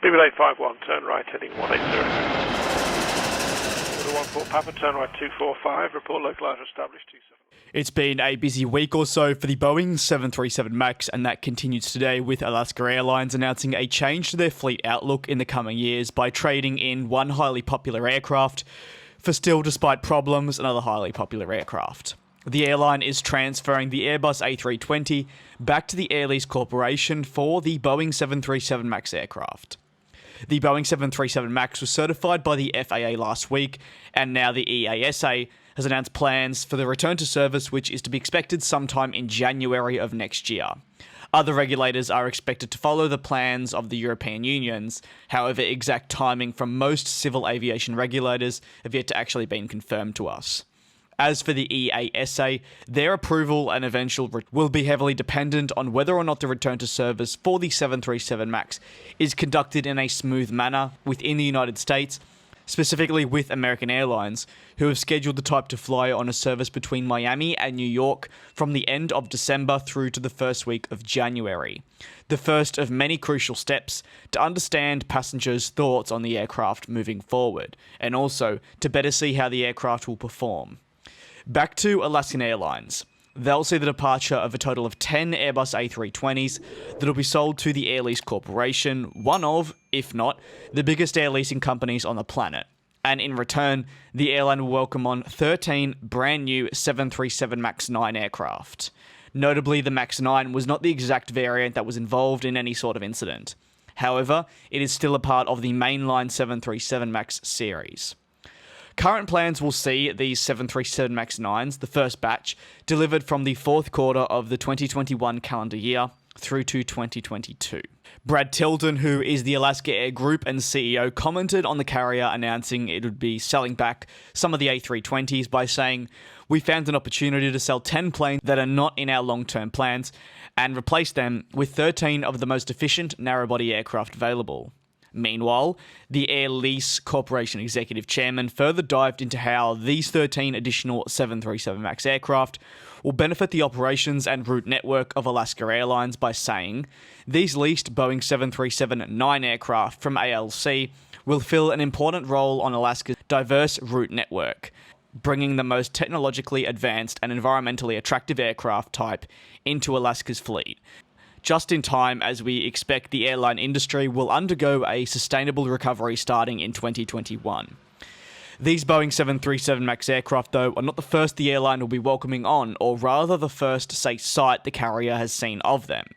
BB851, turn right, heading 180. 14 Papa, turn right 245, report localizer established 27. It's been a busy week or so for the Boeing 737 MAX, and that continues today with Alaska Airlines announcing a change to their fleet outlook in the coming years by trading in one highly popular aircraft for still, despite problems, another highly popular aircraft. The airline is transferring the Airbus A320 back to the Airlines Corporation for the Boeing 737 MAX aircraft. The Boeing 737 MAX was certified by the FAA last week, and now the EASA has announced plans for the return to service, which is to be expected sometime in January of next year. Other regulators are expected to follow the plans of the European Unions. However, exact timing from most civil aviation regulators have yet to actually been confirmed to us. As for the EASA, their approval and eventual will be heavily dependent on whether or not the return to service for the 737 MAX is conducted in a smooth manner within the United States, specifically with American Airlines, who have scheduled the type to fly on a service between Miami and New York from the end of December through to the first week of January. The first of many crucial steps to understand passengers' thoughts on the aircraft moving forward, and also to better see how the aircraft will perform. Back to Alaskan Airlines. They'll see the departure of a total of 10 Airbus A320s that will be sold to the Airlines Corporation, one of, if not, the biggest air leasing companies on the planet. And in return, the airline will welcome on 13 brand new 737 MAX 9 aircraft. Notably, the MAX 9 was not the exact variant that was involved in any sort of incident. However, it is still a part of the mainline 737 MAX series. Current plans will see these 737 MAX 9s, the first batch, delivered from the fourth quarter of the 2021 calendar year through to 2022. Brad Tilden, who is the Alaska Air Group and CEO, commented on the carrier announcing it would be selling back some of the A320s by saying, "We found an opportunity to sell 10 planes that are not in our long-term plans and replace them with 13 of the most efficient narrow-body aircraft available." Meanwhile, the Air Lease Corporation executive chairman further dived into how these 13 additional 737 MAX aircraft will benefit the operations and route network of Alaska Airlines by saying, "These leased Boeing 737-9 aircraft from ALC will fill an important role on Alaska's diverse route network, bringing the most technologically advanced and environmentally attractive aircraft type into Alaska's fleet, just in time as we expect the airline industry will undergo a sustainable recovery starting in 2021. These Boeing 737 MAX aircraft, though, are not the first the airline will be welcoming on, or rather the first, sight the carrier has seen of them.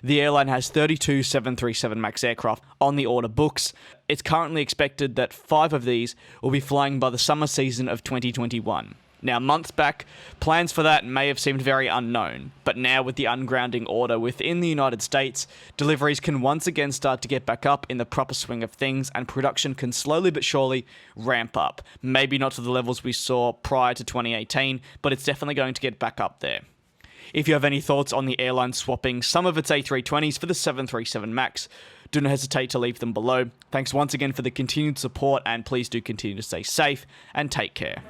The airline has 32 737 MAX aircraft on the order books. It's currently expected that 5 of these will be flying by the summer season of 2021. Now, months back, plans for that may have seemed very unknown, but now with the ungrounding order within the United States, deliveries can once again start to get back up in the proper swing of things, and production can slowly but surely ramp up. Maybe not to the levels we saw prior to 2018, but it's definitely going to get back up there. If you have any thoughts on the airline swapping some of its A320s for the 737 MAX, do not hesitate to leave them below. Thanks once again for the continued support, and please do continue to stay safe and take care.